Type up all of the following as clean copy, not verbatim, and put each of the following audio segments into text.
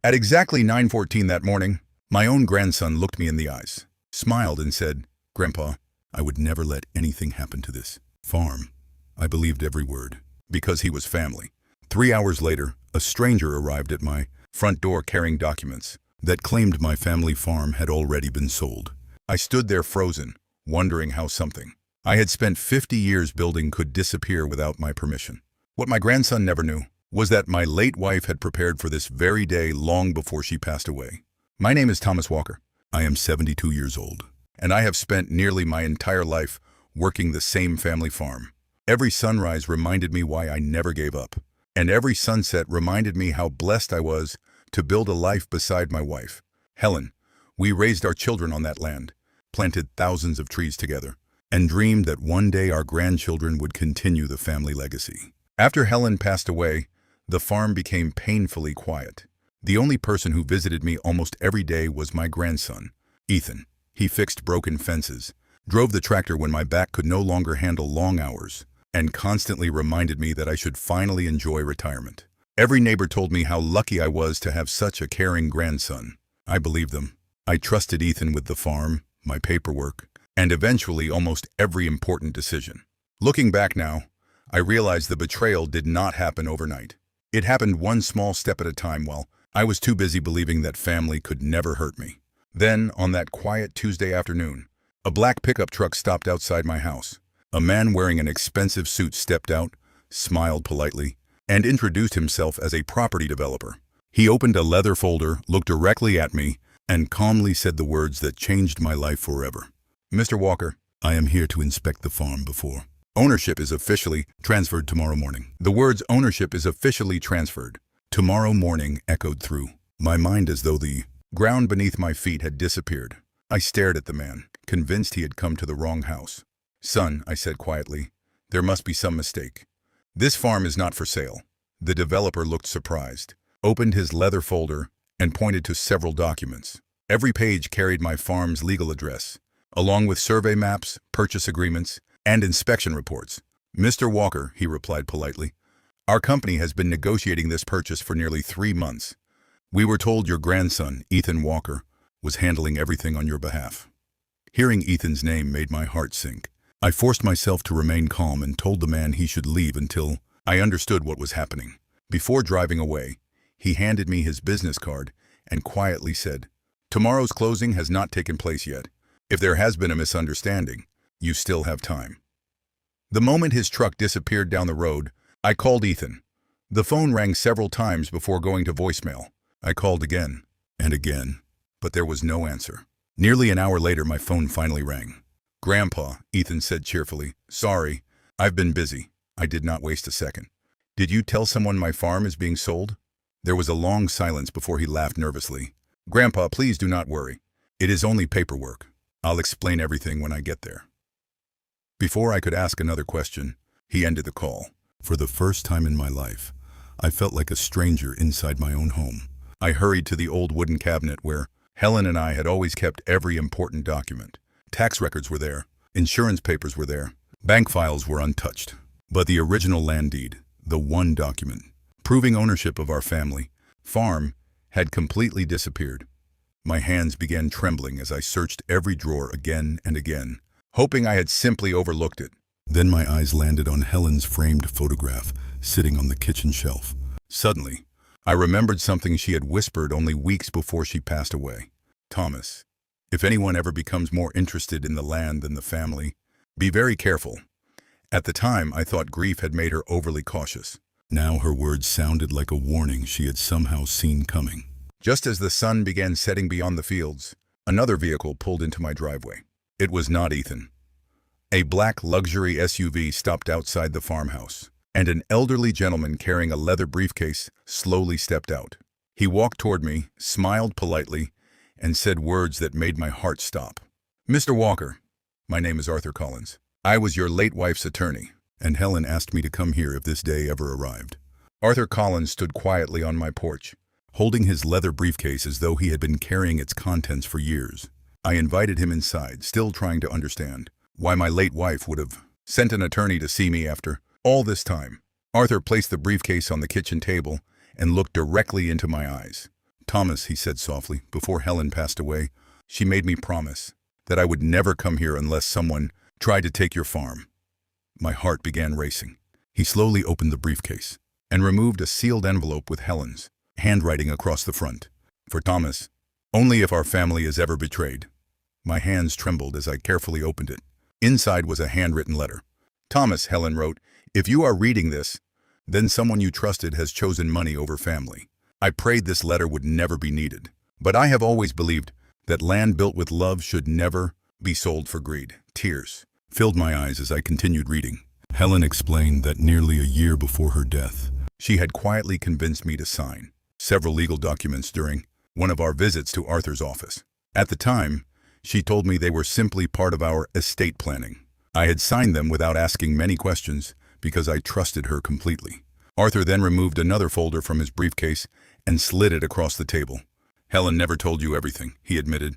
At exactly 9:14 that morning, my own grandson looked me in the eyes, smiled and said, "Grandpa, I would never let anything happen to this farm." I believed every word, because he was family. 3 hours later, a stranger arrived at my front door carrying documents that claimed my family farm had already been sold. I stood there frozen, wondering how something I had spent 50 years building could disappear without my permission. What my grandson never knew was that my late wife had prepared for this very day long before she passed away. My name is Thomas Walker. I am 72 years old, and I have spent nearly my entire life working the same family farm. Every sunrise reminded me why I never gave up, and every sunset reminded me how blessed I was to build a life beside my wife, Helen. We raised our children on that land, planted thousands of trees together, and dreamed that one day our grandchildren would continue the family legacy. After Helen passed away, the farm became painfully quiet. The only person who visited me almost every day was my grandson, Ethan. He fixed broken fences, drove the tractor when my back could no longer handle long hours, and constantly reminded me that I should finally enjoy retirement. Every neighbor told me how lucky I was to have such a caring grandson. I believed them. I trusted Ethan with the farm, my paperwork, and eventually almost every important decision. Looking back now, I realize the betrayal did not happen overnight. It happened one small step at a time while I was too busy believing that family could never hurt me. Then, on that quiet Tuesday afternoon, a black pickup truck stopped outside my house. A man wearing an expensive suit stepped out, smiled politely, and introduced himself as a property developer. He opened a leather folder, looked directly at me, and calmly said the words that changed my life forever. "Mr. Walker, I am here to inspect the farm before ownership is officially transferred tomorrow morning." The words "ownership is officially transferred tomorrow morning" echoed through my mind as though the ground beneath my feet had disappeared. I stared at the man, convinced he had come to the wrong house. "Son," I said quietly, "there must be some mistake. This farm is not for sale." The developer looked surprised, opened his leather folder, and pointed to several documents. Every page carried my farm's legal address, along with survey maps, purchase agreements, and inspection reports. "Mr. Walker," he replied politely, "our company has been negotiating this purchase for nearly 3 months. We were told your grandson, Ethan Walker, was handling everything on your behalf." Hearing Ethan's name made my heart sink. I forced myself to remain calm and told the man he should leave until I understood what was happening. Before driving away, he handed me his business card and quietly said, "Tomorrow's closing has not taken place yet. If there has been a misunderstanding, you still have time." The moment his truck disappeared down the road, I called Ethan. The phone rang several times before going to voicemail. I called again and again, but there was no answer. Nearly an hour later, my phone finally rang. "Grandpa," Ethan said cheerfully, "sorry, I've been busy." I did not waste a second. "Did you tell someone my farm is being sold?" There was a long silence before he laughed nervously. "Grandpa, please do not worry. It is only paperwork. I'll explain everything when I get there." Before I could ask another question, he ended the call. For the first time in my life, I felt like a stranger inside my own home. I hurried to the old wooden cabinet where Helen and I had always kept every important document. Tax records were there, insurance papers were there, bank files were untouched. But the original land deed, the one document proving ownership of our family farm, had completely disappeared. My hands began trembling as I searched every drawer again and again, hoping I had simply overlooked it. Then my eyes landed on Helen's framed photograph sitting on the kitchen shelf. Suddenly, I remembered something she had whispered only weeks before she passed away. "Thomas, if anyone ever becomes more interested in the land than the family, be very careful." At the time, I thought grief had made her overly cautious. Now her words sounded like a warning she had somehow seen coming. Just as the sun began setting beyond the fields, another vehicle pulled into my driveway. It was not Ethan. A black luxury SUV stopped outside the farmhouse, and an elderly gentleman carrying a leather briefcase slowly stepped out. He walked toward me, smiled politely, and said words that made my heart stop. "Mr. Walker, my name is Arthur Collins. I was your late wife's attorney, and Helen asked me to come here if this day ever arrived." Arthur Collins stood quietly on my porch, holding his leather briefcase as though he had been carrying its contents for years. I invited him inside, still trying to understand why my late wife would have sent an attorney to see me after all this time. Arthur placed the briefcase on the kitchen table and looked directly into my eyes. Thomas, he said softly, before Helen passed away, she made me promise that I would never come here unless someone tried to take your farm. My heart began racing. He slowly opened the briefcase and removed a sealed envelope with Helen's handwriting across the front. For Thomas, only if our family is ever betrayed. My hands trembled as I carefully opened it. Inside was a handwritten letter. Thomas, Helen wrote, if you are reading this, then someone you trusted has chosen money over family. I prayed this letter would never be needed, but I have always believed that land built with love should never be sold for greed. Tears filled my eyes as I continued reading. Helen explained that nearly a year before her death, she had quietly convinced me to sign several legal documents during one of our visits to Arthur's office. At the time, she told me they were simply part of our estate planning. I had signed them without asking many questions because I trusted her completely. Arthur then removed another folder from his briefcase and slid it across the table. Helen never told you everything, he admitted.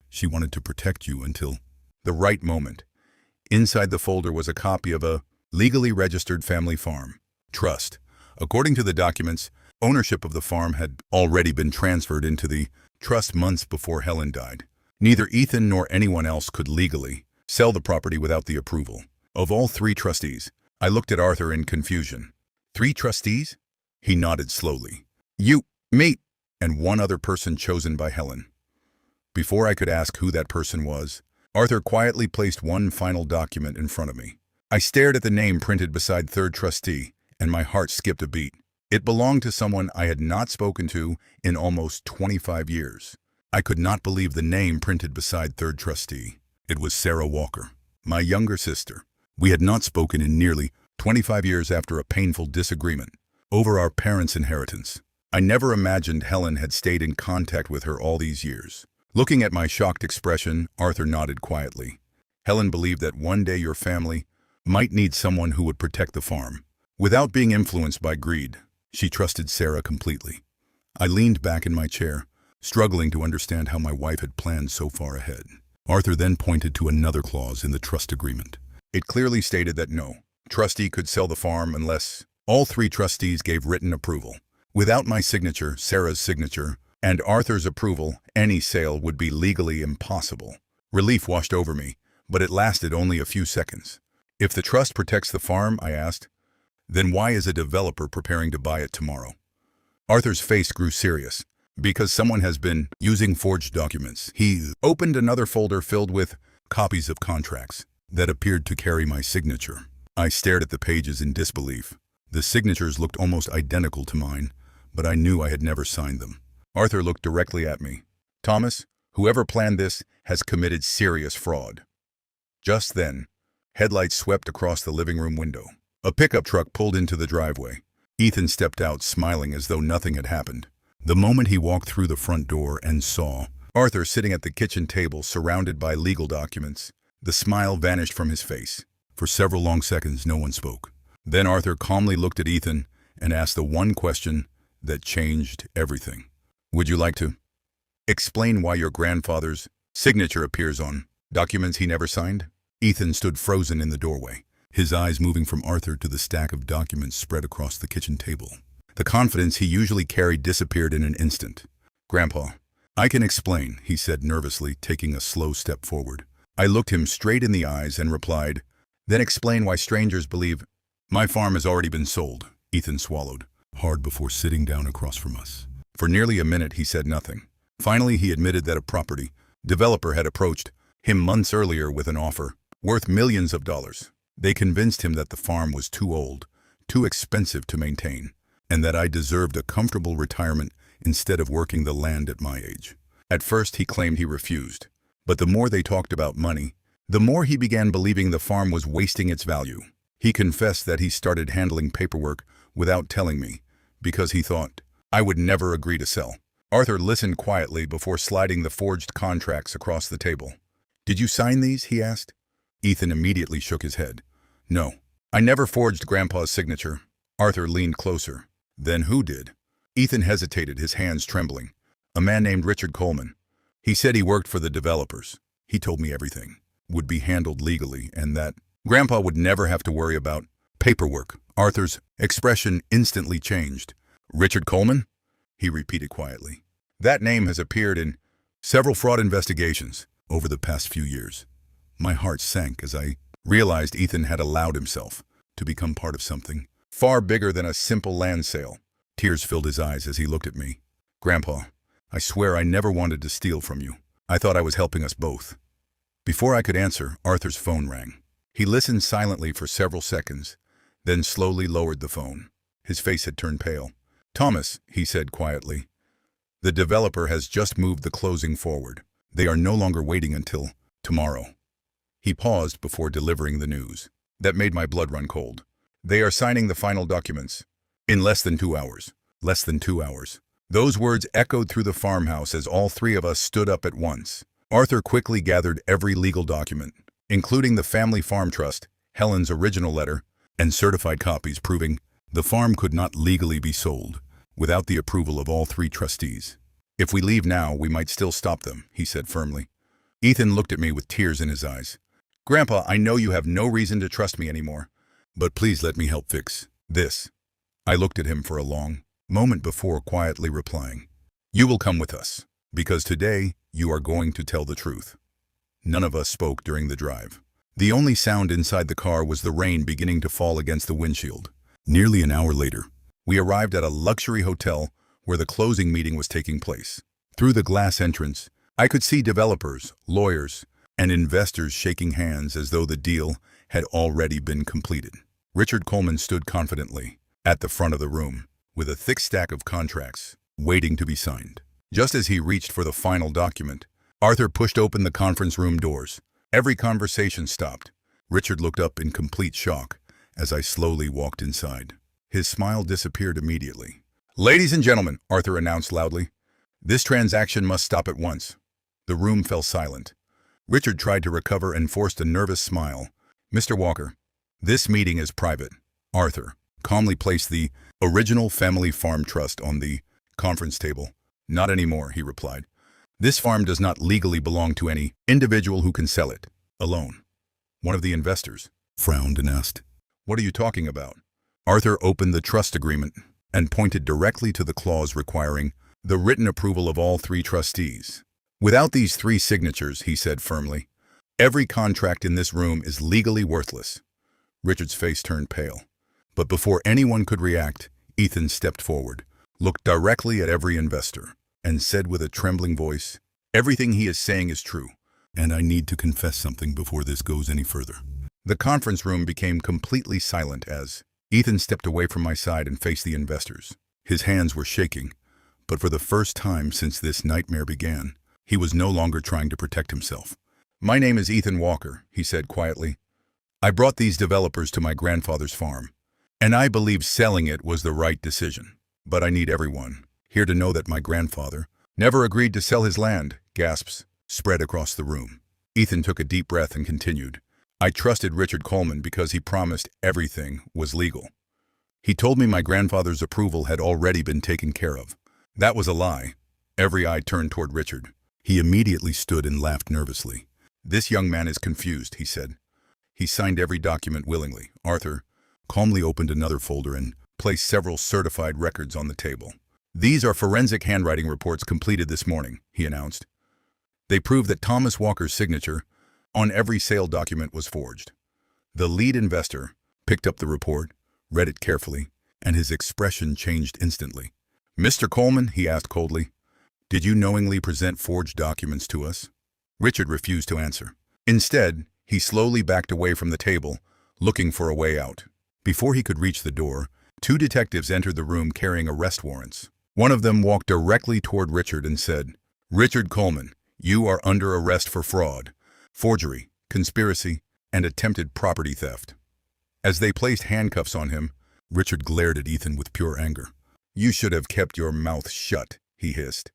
She wanted to protect you until the right moment. Inside the folder was a copy of a legally registered family farm trust. According to the documents, ownership of the farm had already been transferred into the trust months before Helen died. Neither Ethan nor anyone else could legally sell the property without the approval of all three trustees. I looked at Arthur in confusion. 3 trustees? He nodded slowly. You, me, and one other person chosen by Helen. Before I could ask who that person was, Arthur quietly placed one final document in front of me. I stared at the name printed beside third trustee, and my heart skipped a beat. It belonged to someone I had not spoken to in almost 25 years. I could not believe the name printed beside third trustee. It was Sarah Walker, my younger sister. We had not spoken in nearly 25 years after a painful disagreement over our parents' inheritance. I never imagined Helen had stayed in contact with her all these years. Looking at my shocked expression, Arthur nodded quietly. Helen believed that one day your family might need someone who would protect the farm. Without being influenced by greed, she trusted Sarah completely. I leaned back in my chair, struggling to understand how my wife had planned so far ahead. Arthur then pointed to another clause in the trust agreement. It clearly stated that no trustee could sell the farm unless all 3 trustees gave written approval. Without my signature, Sarah's signature, and Arthur's approval, any sale would be legally impossible. Relief washed over me, but it lasted only a few seconds. If the trust protects the farm, I asked, then why is a developer preparing to buy it tomorrow? Arthur's face grew serious. Because someone has been using forged documents. He opened another folder filled with copies of contracts that appeared to carry my signature. I stared at the pages in disbelief. The signatures looked almost identical to mine, but I knew I had never signed them. Arthur looked directly at me. Thomas, whoever planned this has committed serious fraud. Just then, headlights swept across the living room window. A pickup truck pulled into the driveway. Ethan stepped out, smiling as though nothing had happened. The moment he walked through the front door and saw Arthur sitting at the kitchen table surrounded by legal documents, the smile vanished from his face. For several long seconds, no one spoke. Then Arthur calmly looked at Ethan and asked the one question that changed everything. Would you like to explain why your grandfather's signature appears on documents he never signed? Ethan stood frozen in the doorway, his eyes moving from Arthur to the stack of documents spread across the kitchen table. The confidence he usually carried disappeared in an instant. Grandpa, I can explain, he said nervously, taking a slow step forward. I looked him straight in the eyes and replied, then explain why strangers believe my farm has already been sold. Ethan swallowed hard before sitting down across from us. For nearly a minute, he said nothing. Finally, he admitted that a property developer had approached him months earlier with an offer worth millions of dollars. They convinced him that the farm was too old, too expensive to maintain, and that I deserved a comfortable retirement instead of working the land at my age. At first, he claimed he refused, but the more they talked about money, the more he began believing the farm was wasting its value. He confessed that he started handling paperwork without telling me, because he thought I would never agree to sell. Arthur listened quietly before sliding the forged contracts across the table. Did you sign these? He asked. Ethan immediately shook his head. No, I never forged Grandpa's signature. Arthur leaned closer. Then who did? Ethan hesitated, his hands trembling. A man named Richard Coleman. He said he worked for the developers. He told me everything would be handled legally and that Grandpa would never have to worry about paperwork. Arthur's expression instantly changed. Richard Coleman? He repeated quietly. That name has appeared in several fraud investigations over the past few years. My heart sank as I realized Ethan had allowed himself to become part of something far bigger than a simple land sale. Tears filled his eyes as he looked at me. Grandpa, I swear I never wanted to steal from you. I thought I was helping us both. Before I could answer, Arthur's phone rang. He listened silently for several seconds, then slowly lowered the phone. His face had turned pale. Thomas, he said quietly, the developer has just moved the closing forward. They are no longer waiting until tomorrow. He paused before delivering the news. That made my blood run cold. They are signing the final documents. In less than 2 hours. Less than 2 hours. Those words echoed through the farmhouse as all three of us stood up at once. Arthur quickly gathered every legal document, including the family farm trust, Helen's original letter, and certified copies proving the farm could not legally be sold without the approval of all three trustees. If we leave now, we might still stop them, he said firmly. Ethan looked at me with tears in his eyes. Grandpa, I know you have no reason to trust me anymore, but please let me help fix this. I looked at him for a long moment before quietly replying, you will come with us, because today you are going to tell the truth. None of us spoke during the drive. The only sound inside the car was the rain beginning to fall against the windshield. Nearly an hour later, we arrived at a luxury hotel where the closing meeting was taking place. Through the glass entrance, I could see developers, lawyers, and investors shaking hands as though the deal had already been completed. Richard Coleman stood confidently at the front of the room, with a thick stack of contracts waiting to be signed. Just as he reached for the final document, Arthur pushed open the conference room doors. Every conversation stopped. Richard looked up in complete shock as I slowly walked inside. His smile disappeared immediately. Ladies and gentlemen, Arthur announced loudly, this transaction must stop at once. The room fell silent. Richard tried to recover and forced a nervous smile. Mr. Walker, this meeting is private. Arthur calmly placed the original family farm trust on the conference table. Not anymore, he replied. This farm does not legally belong to any individual who can sell it alone. One of the investors frowned and asked, what are you talking about? Arthur opened the trust agreement and pointed directly to the clause requiring the written approval of all three trustees. Without these three signatures, he said firmly, every contract in this room is legally worthless. Richard's face turned pale. But before anyone could react, Ethan stepped forward, looked directly at every investor, and said with a trembling voice, everything he is saying is true, and I need to confess something before this goes any further. The conference room became completely silent as Ethan stepped away from my side and faced the investors. His hands were shaking, but for the first time since this nightmare began, he was no longer trying to protect himself. My name is Ethan Walker, he said quietly. I brought these developers to my grandfather's farm, and I believe selling it was the right decision. But I need everyone here to know that my grandfather never agreed to sell his land. Gasps spread across the room. Ethan took a deep breath and continued. I trusted Richard Coleman because he promised everything was legal. He told me my grandfather's approval had already been taken care of. That was a lie. Every eye turned toward Richard. He immediately stood and laughed nervously. This young man is confused, he said. He signed every document willingly. Arthur calmly opened another folder and placed several certified records on the table. These are forensic handwriting reports completed this morning, he announced. They prove that Thomas Walker's signature on every sale document was forged. The lead investor picked up the report, read it carefully, and his expression changed instantly. Mr. Coleman, he asked coldly, did you knowingly present forged documents to us? Richard refused to answer. Instead, he slowly backed away from the table, looking for a way out. Before he could reach the door, two detectives entered the room carrying arrest warrants. One of them walked directly toward Richard and said, Richard Coleman, you are under arrest for fraud, forgery, conspiracy, and attempted property theft. As they placed handcuffs on him, Richard glared at Ethan with pure anger. You should have kept your mouth shut, he hissed.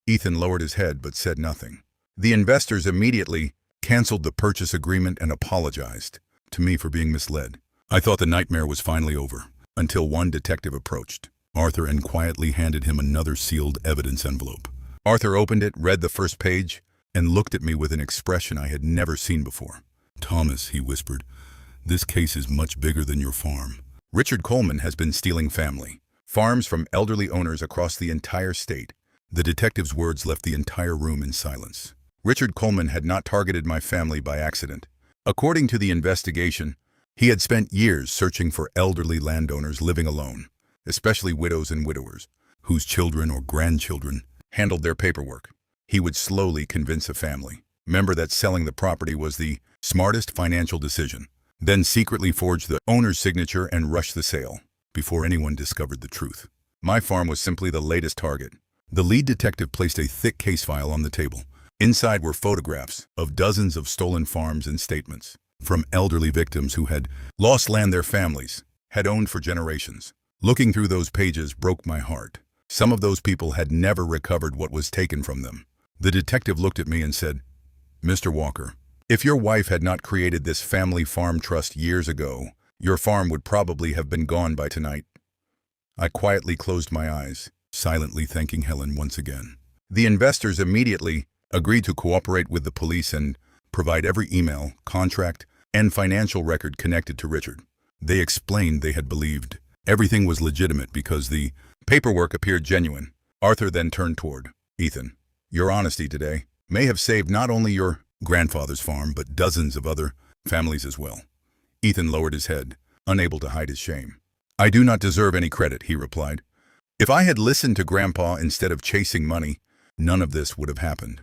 Ethan lowered his head but said nothing. The investors immediately canceled the purchase agreement and apologized to me for being misled. I thought the nightmare was finally over, until one detective approached Arthur and quietly handed him another sealed evidence envelope. Arthur opened it, read the first page, and looked at me with an expression I had never seen before. Thomas, he whispered, this case is much bigger than your farm. Richard Coleman has been stealing family farms from elderly owners across the entire state. The detective's words left the entire room in silence. Richard Coleman had not targeted my family by accident. According to the investigation, he had spent years searching for elderly landowners living alone, especially widows and widowers, whose children or grandchildren handled their paperwork. He would slowly convince a family member that selling the property was the smartest financial decision, then secretly forge the owner's signature and rush the sale before anyone discovered the truth. My farm was simply the latest target. The lead detective placed a thick case file on the table. Inside were photographs of dozens of stolen farms and statements from elderly victims who had lost land their families had owned for generations. Looking through those pages broke my heart. Some of those people had never recovered what was taken from them. The detective looked at me and said, "Mr. Walker, if your wife had not created this family farm trust years ago, your farm would probably have been gone by tonight." I quietly closed my eyes, silently thanking Helen once again. The investors immediately agreed to cooperate with the police and provide every email, contract, and financial record connected to Richard. They explained they had believed everything was legitimate because the paperwork appeared genuine. Arthur then turned toward Ethan. "Your honesty today may have saved not only your grandfather's farm, but dozens of other families as well." Ethan lowered his head, unable to hide his shame. "I do not deserve any credit," he replied. "If I had listened to Grandpa instead of chasing money, none of this would have happened."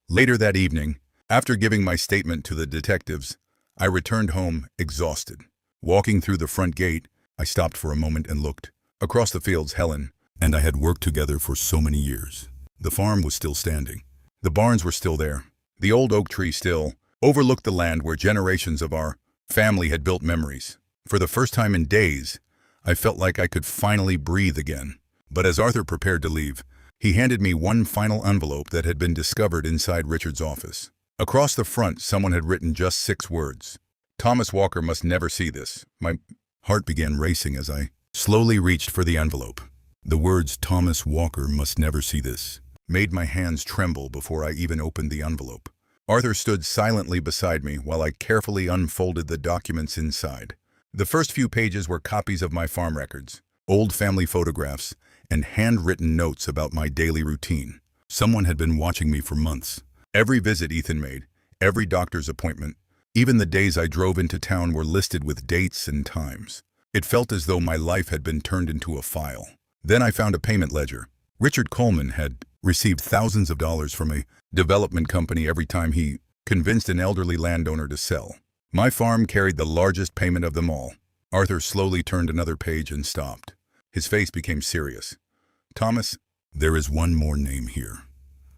Later that evening, after giving my statement to the detectives, I returned home exhausted. Walking through the front gate, I stopped for a moment and looked. Across the fields, Helen and I had worked together for so many years. The farm was still standing. The barns were still there. The old oak tree still overlooked the land where generations of our family had built memories. For the first time in days, I felt like I could finally breathe again. But as Arthur prepared to leave, he handed me one final envelope that had been discovered inside Richard's office. Across the front, someone had written just 6 words. "Thomas Walker must never see this." My heart began racing as I slowly reached for the envelope. The words "Thomas Walker must never see this" made my hands tremble before I even opened the envelope. Arthur stood silently beside me while I carefully unfolded the documents inside. The first few pages were copies of my farm records, old family photographs, and handwritten notes about my daily routine. Someone had been watching me for months. Every visit Ethan made, every doctor's appointment, even the days I drove into town were listed with dates and times. It felt as though my life had been turned into a file. Then I found a payment ledger. Richard Coleman had received thousands of dollars from a development company every time he convinced an elderly landowner to sell. My farm carried the largest payment of them all. Arthur slowly turned another page and stopped. His face became serious. "Thomas, there is one more name here."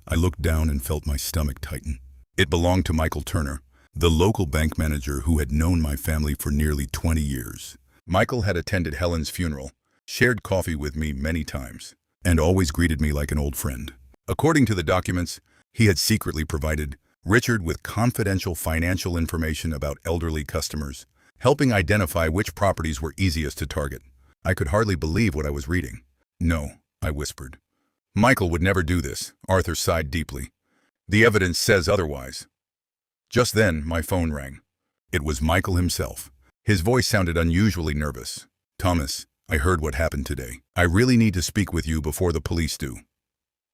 I looked down and felt my stomach tighten. It belonged to Michael Turner, the local bank manager who had known my family for nearly 20 years. Michael had attended Helen's funeral, shared coffee with me many times, and always greeted me like an old friend. According to the documents, he had secretly provided Richard with confidential financial information about elderly customers, helping identify which properties were easiest to target. I could hardly believe what I was reading. "No," I whispered. "Michael would never do this." Arthur sighed deeply. "The evidence says otherwise." Just then, my phone rang. It was Michael himself. His voice sounded unusually nervous. "Thomas, I heard what happened today. I really need to speak with you before the police do."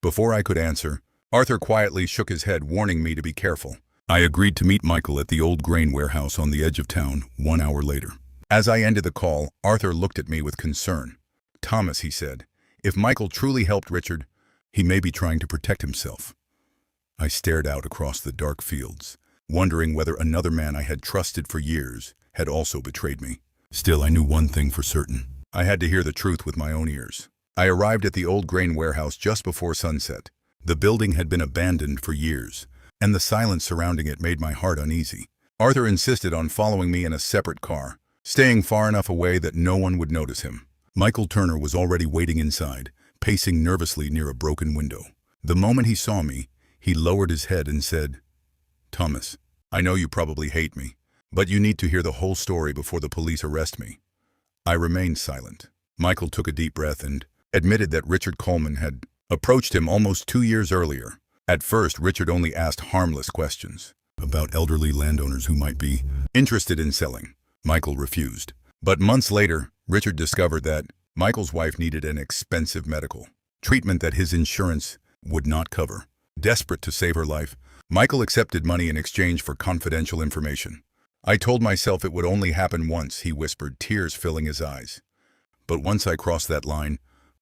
Before I could answer, Arthur quietly shook his head, warning me to be careful. I agreed to meet Michael at the old grain warehouse on the edge of town 1 hour later. As I ended the call, Arthur looked at me with concern. "Thomas," he said, "if Michael truly helped Richard, he may be trying to protect himself." I stared out across the dark fields, wondering whether another man I had trusted for years had also betrayed me. Still, I knew one thing for certain. I had to hear the truth with my own ears. I arrived at the old grain warehouse just before sunset. The building had been abandoned for years, and the silence surrounding it made my heart uneasy. Arthur insisted on following me in a separate car, staying far enough away that no one would notice him. Michael Turner was already waiting inside, pacing nervously near a broken window. The moment he saw me, he lowered his head and said, "Thomas, I know you probably hate me, but you need to hear the whole story before the police arrest me." I remained silent. Michael took a deep breath and admitted that Richard Coleman had approached him almost 2 years earlier. At first, Richard only asked harmless questions about elderly landowners who might be interested in selling. Michael refused. But months later, Richard discovered that Michael's wife needed an expensive medical treatment that his insurance would not cover. Desperate to save her life, Michael accepted money in exchange for confidential information. I told myself it would only happen once, he whispered, tears filling his eyes. But once I crossed that line,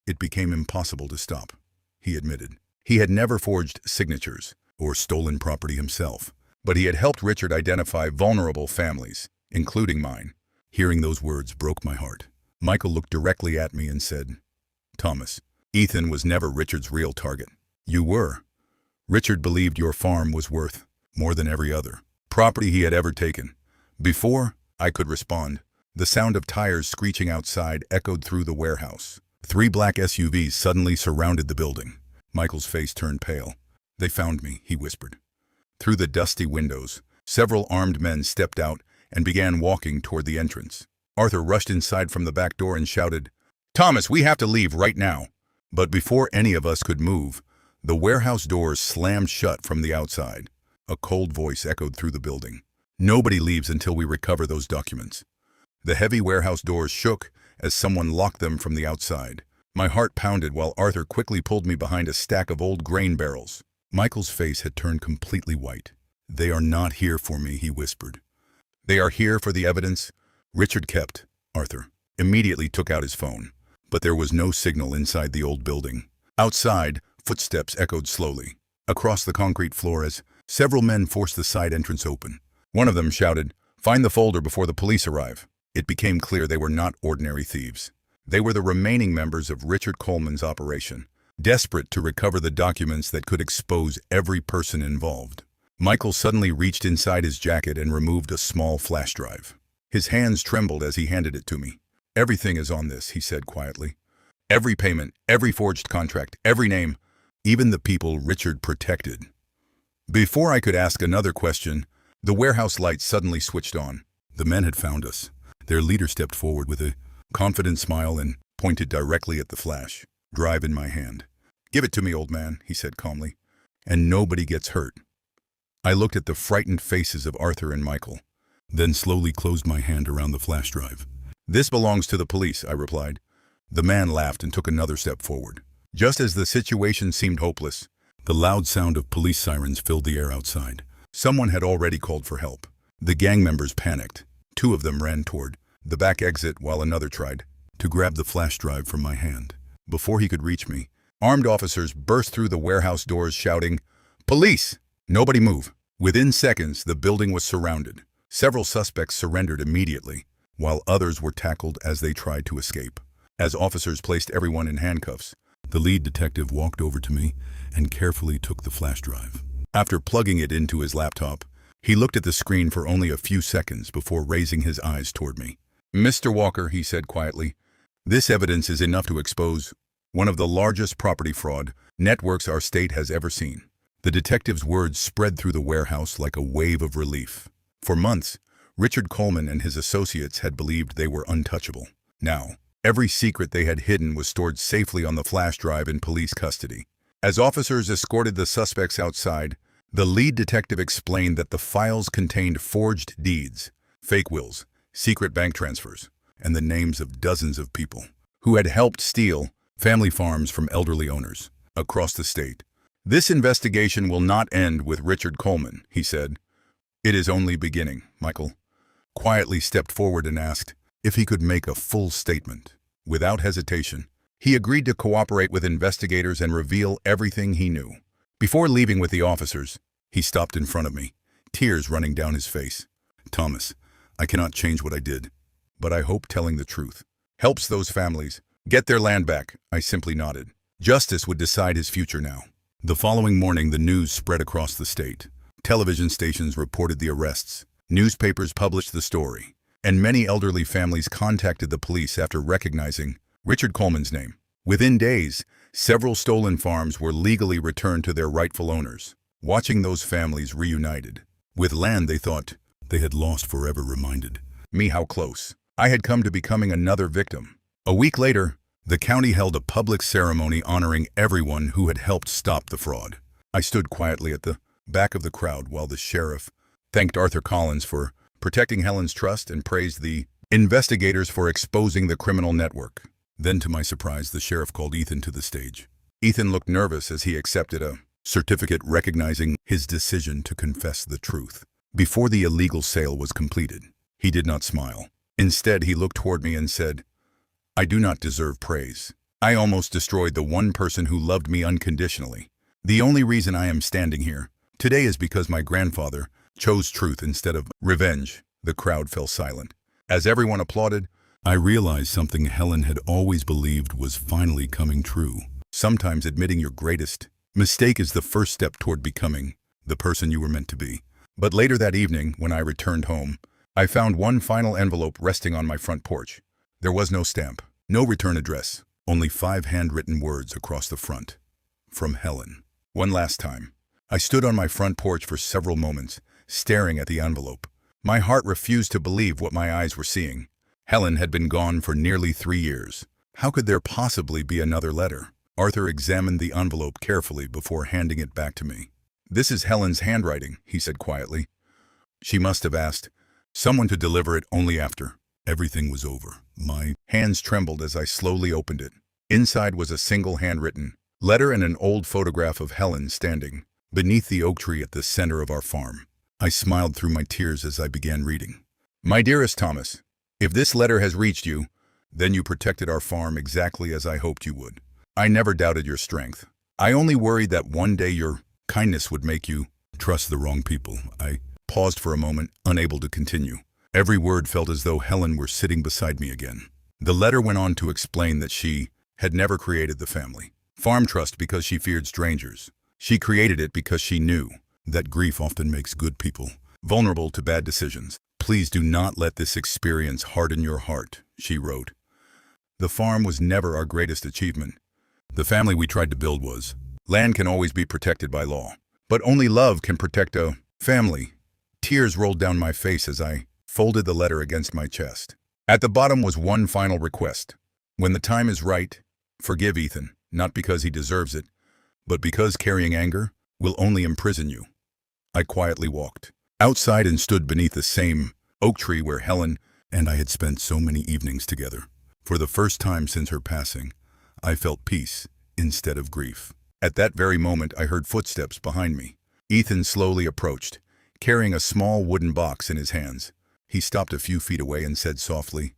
it became impossible to stop, he admitted. He had never forged signatures or stolen property himself, but he had helped Richard identify vulnerable families, including mine. Hearing those words broke my heart. Michael looked directly at me and said, "Thomas, Ethan was never Richard's real target. You were. Richard believed your farm was worth more than every other property he had ever taken." Before I could respond, the sound of tires screeching outside echoed through the warehouse. 3 black SUVs suddenly surrounded the building. Michael's face turned pale. "They found me," he whispered. Through the dusty windows, several armed men stepped out and began walking toward the entrance. Arthur rushed inside from the back door and shouted, "Thomas, we have to leave right now." But before any of us could move, the warehouse doors slammed shut from the outside. A cold voice echoed through the building. "Nobody leaves until we recover those documents." The heavy warehouse doors shook as someone locked them from the outside. My heart pounded while Arthur quickly pulled me behind a stack of old grain barrels. Michael's face had turned completely white. "They are not here for me," he whispered. "They are here for the evidence Richard kept." Arthur immediately took out his phone, but there was no signal inside the old building. Outside, footsteps echoed slowly across the concrete floor as several men forced the side entrance open. One of them shouted, "Find the folder before the police arrive." It became clear they were not ordinary thieves. They were the remaining members of Richard Coleman's operation, desperate to recover the documents that could expose every person involved. Michael suddenly reached inside his jacket and removed a small flash drive. His hands trembled as he handed it to me. "Everything is on this," he said quietly. "Every payment, every forged contract, every name, even the people Richard protected." Before I could ask another question, the warehouse lights suddenly switched on. The men had found us. Their leader stepped forward with a confident smile and pointed directly at the flash drive in my hand. "Give it to me, old man," he said calmly, "and nobody gets hurt." I looked at the frightened faces of Arthur and Michael, then slowly closed my hand around the flash drive. "This belongs to the police," I replied. The man laughed and took another step forward. Just as the situation seemed hopeless, the loud sound of police sirens filled the air outside. Someone had already called for help. The gang members panicked. 2 of them ran toward the back exit while another tried to grab the flash drive from my hand. Before he could reach me, armed officers burst through the warehouse doors shouting, "Police! Nobody move!" Within seconds, the building was surrounded. Several suspects surrendered immediately, while others were tackled as they tried to escape. As officers placed everyone in handcuffs, the lead detective walked over to me and carefully took the flash drive. After plugging it into his laptop, he looked at the screen for only a few seconds before raising his eyes toward me. "Mr. Walker," he said quietly, "this evidence is enough to expose one of the largest property fraud networks our state has ever seen." The detective's words spread through the warehouse like a wave of relief. For months, Richard Coleman and his associates had believed they were untouchable. Now, every secret they had hidden was stored safely on the flash drive in police custody. As officers escorted the suspects outside, the lead detective explained that the files contained forged deeds, fake wills, secret bank transfers, and the names of dozens of people who had helped steal family farms from elderly owners across the state. "This investigation will not end with Richard Coleman," he said. "It is only beginning." Michael quietly stepped forward and asked if he could make a full statement. Without hesitation, he agreed to cooperate with investigators and reveal everything he knew. Before leaving with the officers, he stopped in front of me, tears running down his face. "Thomas, I cannot change what I did, but I hope telling the truth helps those families get their land back." I simply nodded. Justice would decide his future now. The following morning, the news spread across the state. Television stations reported the arrests, newspapers published the story, and many elderly families contacted the police after recognizing Richard Coleman's name. Within days, several stolen farms were legally returned to their rightful owners. Watching those families reunited with land they thought they had lost forever reminded me how close I had come to becoming another victim. A week later, the county held a public ceremony honoring everyone who had helped stop the fraud. I stood quietly at the back of the crowd while the sheriff thanked Arthur Collins for protecting Helen's trust and praised the investigators for exposing the criminal network. Then, to my surprise, the sheriff called Ethan to the stage. Ethan looked nervous as he accepted a certificate recognizing his decision to confess the truth. Before the illegal sale was completed, he did not smile. Instead, he looked toward me and said, "I do not deserve praise. I almost destroyed the one person who loved me unconditionally. The only reason I am standing here today is because my grandfather chose truth instead of revenge." The crowd fell silent. As everyone applauded, I realized something Helen had always believed was finally coming true. Sometimes admitting your greatest mistake is the first step toward becoming the person you were meant to be. But later that evening, when I returned home, I found one final envelope resting on my front porch. There was no stamp, no return address, only 5 handwritten words across the front. From Helen. One last time. I stood on my front porch for several moments, staring at the envelope. My heart refused to believe what my eyes were seeing. Helen had been gone for nearly 3 years. How could there possibly be another letter? Arthur examined the envelope carefully before handing it back to me. "This is Helen's handwriting," he said quietly. "She must have asked someone to deliver it only after everything was over." My hands trembled as I slowly opened it. Inside was a single handwritten letter and an old photograph of Helen standing beneath the oak tree at the center of our farm. I smiled through my tears as I began reading. "My dearest Thomas, if this letter has reached you, then you protected our farm exactly as I hoped you would. I never doubted your strength. I only worried that one day your kindness would make you trust the wrong people." I paused for a moment, unable to continue. Every word felt as though Helen were sitting beside me again. The letter went on to explain that she had never created the family farm trust because she feared strangers. She created it because she knew that grief often makes good people vulnerable to bad decisions. "Please do not let this experience harden your heart," she wrote. "The farm was never our greatest achievement. The family we tried to build was. Land can always be protected by law, but only love can protect a family." Tears rolled down my face as I folded the letter against my chest. At the bottom was one final request. "When the time is right, forgive Ethan, not because he deserves it, but because carrying anger will only imprison you." I quietly walked outside and stood beneath the same oak tree where Helen and I had spent so many evenings together. For the first time since her passing, I felt peace instead of grief. At that very moment, I heard footsteps behind me. Ethan slowly approached, carrying a small wooden box in his hands. He stopped a few feet away and said softly,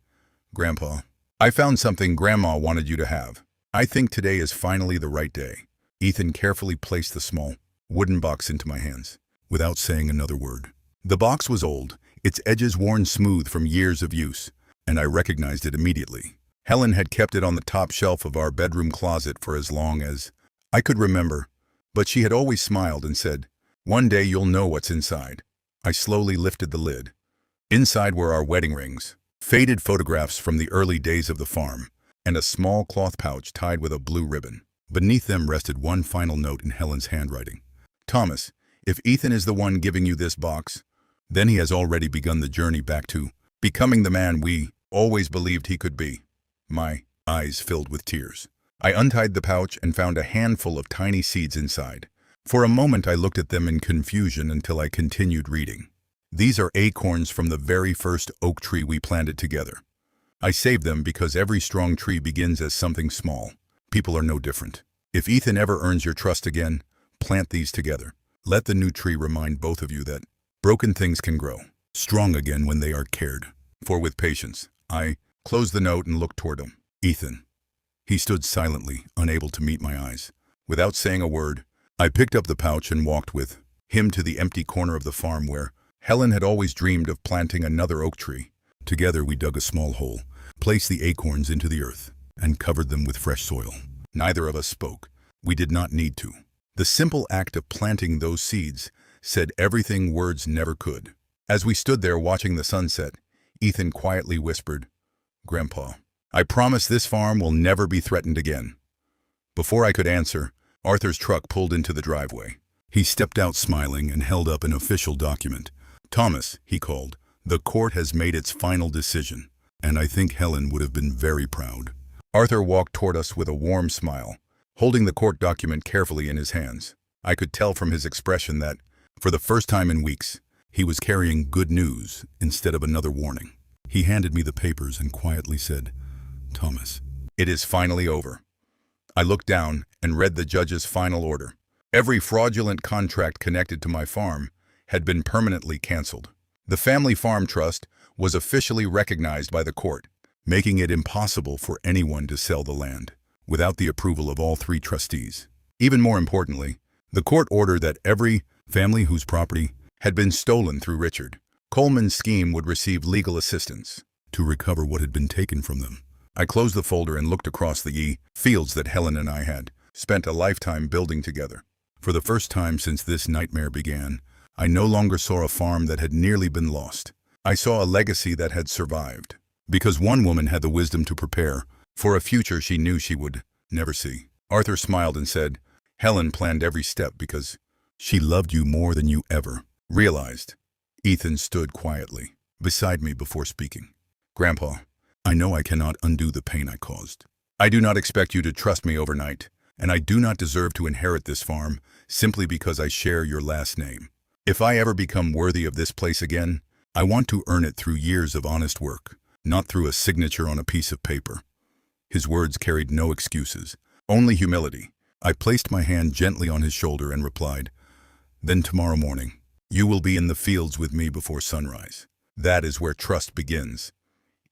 "Grandpa, I found something Grandma wanted you to have. I think today is finally the right day." Ethan carefully placed the small wooden box into my hands, without saying another word. The box was old, its edges worn smooth from years of use, and I recognized it immediately. Helen had kept it on the top shelf of our bedroom closet for as long as I could remember, but she had always smiled and said, "One day you'll know what's inside." I slowly lifted the lid. Inside were our wedding rings, faded photographs from the early days of the farm, and a small cloth pouch tied with a blue ribbon. Beneath them rested one final note in Helen's handwriting. "Thomas, if Ethan is the one giving you this box, then he has already begun the journey back to becoming the man we always believed he could be." My eyes filled with tears. I untied the pouch and found a handful of tiny seeds inside. For a moment I looked at them in confusion until I continued reading. "These are acorns from the very first oak tree we planted together. I saved them because every strong tree begins as something small. People are no different. If Ethan ever earns your trust again, plant these together. Let the new tree remind both of you that broken things can grow strong again when they are cared for with patience." I closed the note and looked toward him. "Ethan." He stood silently, unable to meet my eyes. Without saying a word, I picked up the pouch and walked with him to the empty corner of the farm where Helen had always dreamed of planting another oak tree. Together we dug a small hole, placed the acorns into the earth, and covered them with fresh soil. Neither of us spoke. We did not need to. The simple act of planting those seeds said everything words never could. As we stood there watching the sunset, Ethan quietly whispered, "Grandpa, I promise this farm will never be threatened again." Before I could answer, Arthur's truck pulled into the driveway. He stepped out smiling and held up an official document. "Thomas," he called, "the court has made its final decision, and I think Helen would have been very proud." Arthur walked toward us with a warm smile, holding the court document carefully in his hands. I could tell from his expression that, for the first time in weeks, he was carrying good news instead of another warning. He handed me the papers and quietly said, "Thomas, it is finally over. I looked down and read the judge's final order. Every fraudulent contract connected to my farm had been permanently canceled. The Family Farm Trust was officially recognized by the court, making it impossible for anyone to sell the land without the approval of all three trustees. Even more importantly, the court ordered that every family whose property had been stolen through Richard Coleman's scheme would receive legal assistance to recover what had been taken from them. I closed the folder and looked across the fields that Helen and I had spent a lifetime building together. For the first time since this nightmare began, I no longer saw a farm that had nearly been lost. I saw a legacy that had survived, because one woman had the wisdom to prepare for a future she knew she would never see. Arthur smiled and said, "Helen planned every step because she loved you more than you ever realized." Ethan stood quietly beside me before speaking. "Grandpa, I know I cannot undo the pain I caused. I do not expect you to trust me overnight, and I do not deserve to inherit this farm simply because I share your last name. If I ever become worthy of this place again, I want to earn it through years of honest work, not through a signature on a piece of paper." His words carried no excuses, only humility. I placed my hand gently on his shoulder and replied, "Then tomorrow morning, you will be in the fields with me before sunrise. That is where trust begins."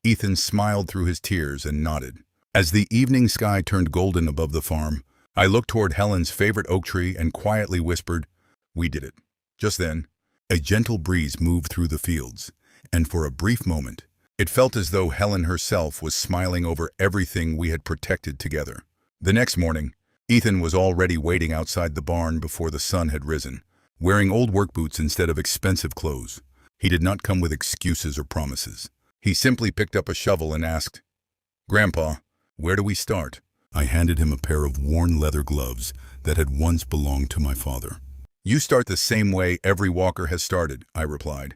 Ethan smiled through his tears and nodded. As the evening sky turned golden above the farm, I looked toward Helen's favorite oak tree and quietly whispered, "We did it." Just then, a gentle breeze moved through the fields, and for a brief moment, it felt as though Helen herself was smiling over everything we had protected together. The next morning, Ethan was already waiting outside the barn before the sun had risen, wearing old work boots instead of expensive clothes. He did not come with excuses or promises. He simply picked up a shovel and asked, "Grandpa, where do we start?" I handed him a pair of worn leather gloves that had once belonged to my father. "You start the same way every walker has started," I replied,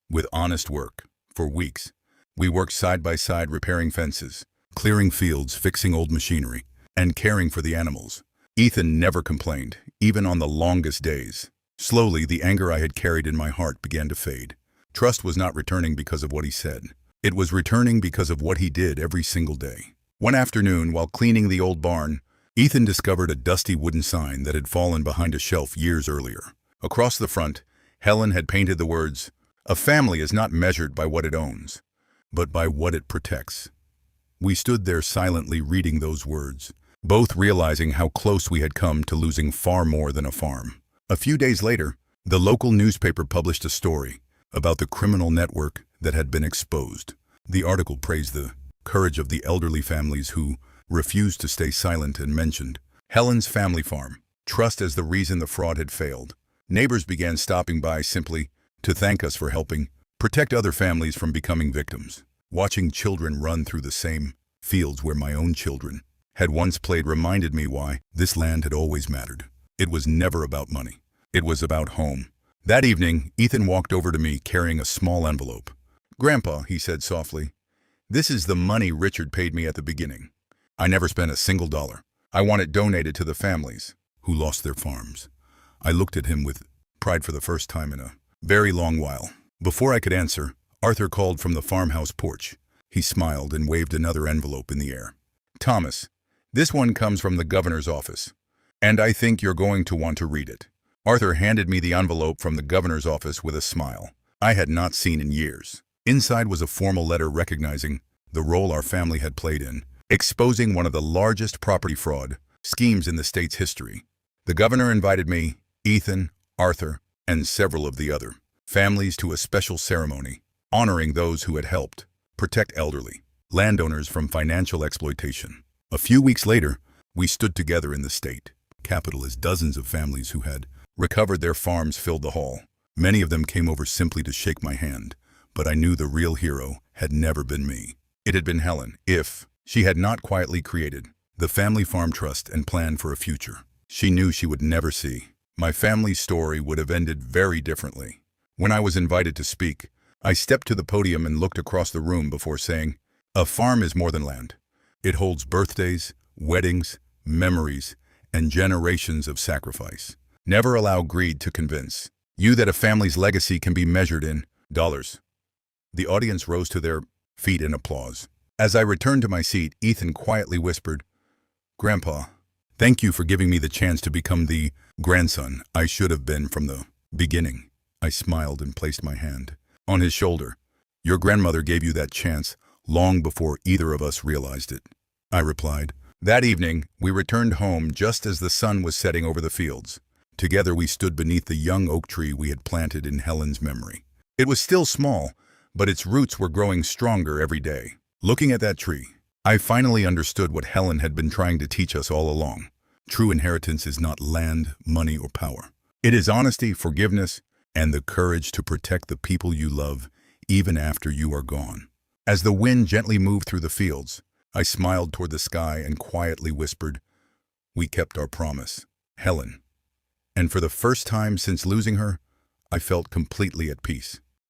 "with honest work." For weeks, we worked side by side repairing fences, clearing fields, fixing old machinery, and caring for the animals. Ethan never complained, even on the longest days. Slowly, the anger I had carried in my heart began to fade. Trust was not returning because of what he said. It was returning because of what he did every single day. One afternoon, while cleaning the old barn, Ethan discovered a dusty wooden sign that had fallen behind a shelf years earlier. Across the front, Helen had painted the words, "A family is not measured by what it owns, but by what it protects." We stood there silently reading those words, both realizing how close we had come to losing far more than a farm. A few days later, the local newspaper published a story about the criminal network that had been exposed. The article praised the courage of the elderly families who refused to stay silent and mentioned Helen's family farm trust as the reason the fraud had failed. Neighbors began stopping by simply to thank us for helping protect other families from becoming victims. Watching children run through the same fields where my own children had once played reminded me why this land had always mattered. It was never about money. It was about home. That evening, Ethan walked over to me carrying a small envelope. "Grandpa," he said softly, "this is the money Richard paid me at the beginning. I never spent a single dollar. I want it donated to the families who lost their farms." I looked at him with pride for the first time in a very long while. Before I could answer, Arthur called from the farmhouse porch. He smiled and waved another envelope in the air. "Thomas, this one comes from the governor's office, and I think you're going to want to read it." Arthur handed me the envelope from the governor's office with a smile I had not seen in years. Inside was a formal letter recognizing the role our family had played in exposing one of the largest property fraud schemes in the state's history. The governor invited me, Ethan, Arthur, and several of the other families to a special ceremony honoring those who had helped protect elderly landowners from financial exploitation. A few weeks later, we stood together in the state capitol as dozens of families who had recovered their farms filled the hall. Many of them came over simply to shake my hand, but I knew the real hero had never been me. It had been Helen, if she had not quietly created the Family Farm Trust and planned for a future she knew she would never see. My family's story would have ended very differently. When I was invited to speak, I stepped to the podium and looked across the room before saying, "A farm is more than land. It holds birthdays, weddings, memories, and generations of sacrifice. Never allow greed to convince you that a family's legacy can be measured in dollars." The audience rose to their feet in applause. As I returned to my seat, Ethan quietly whispered, "Grandpa, Thank you for giving me the chance to become the grandson I should have been from the beginning. I smiled and placed my hand on his shoulder. Your grandmother gave you that chance long before either of us realized it, I replied. That evening, we returned home just as the sun was setting over the fields. Together we stood beneath the young oak tree we had planted in Helen's memory. It was still small, but its roots were growing stronger every day. Looking at that tree, I finally understood what Helen had been trying to teach us all along. True inheritance is not land, money, or power. It is honesty, forgiveness, and the courage to protect the people you love even after you are gone. As the wind gently moved through the fields, I smiled toward the sky and quietly whispered, "We kept our promise, Helen." And for the first time since losing her, I felt completely at peace.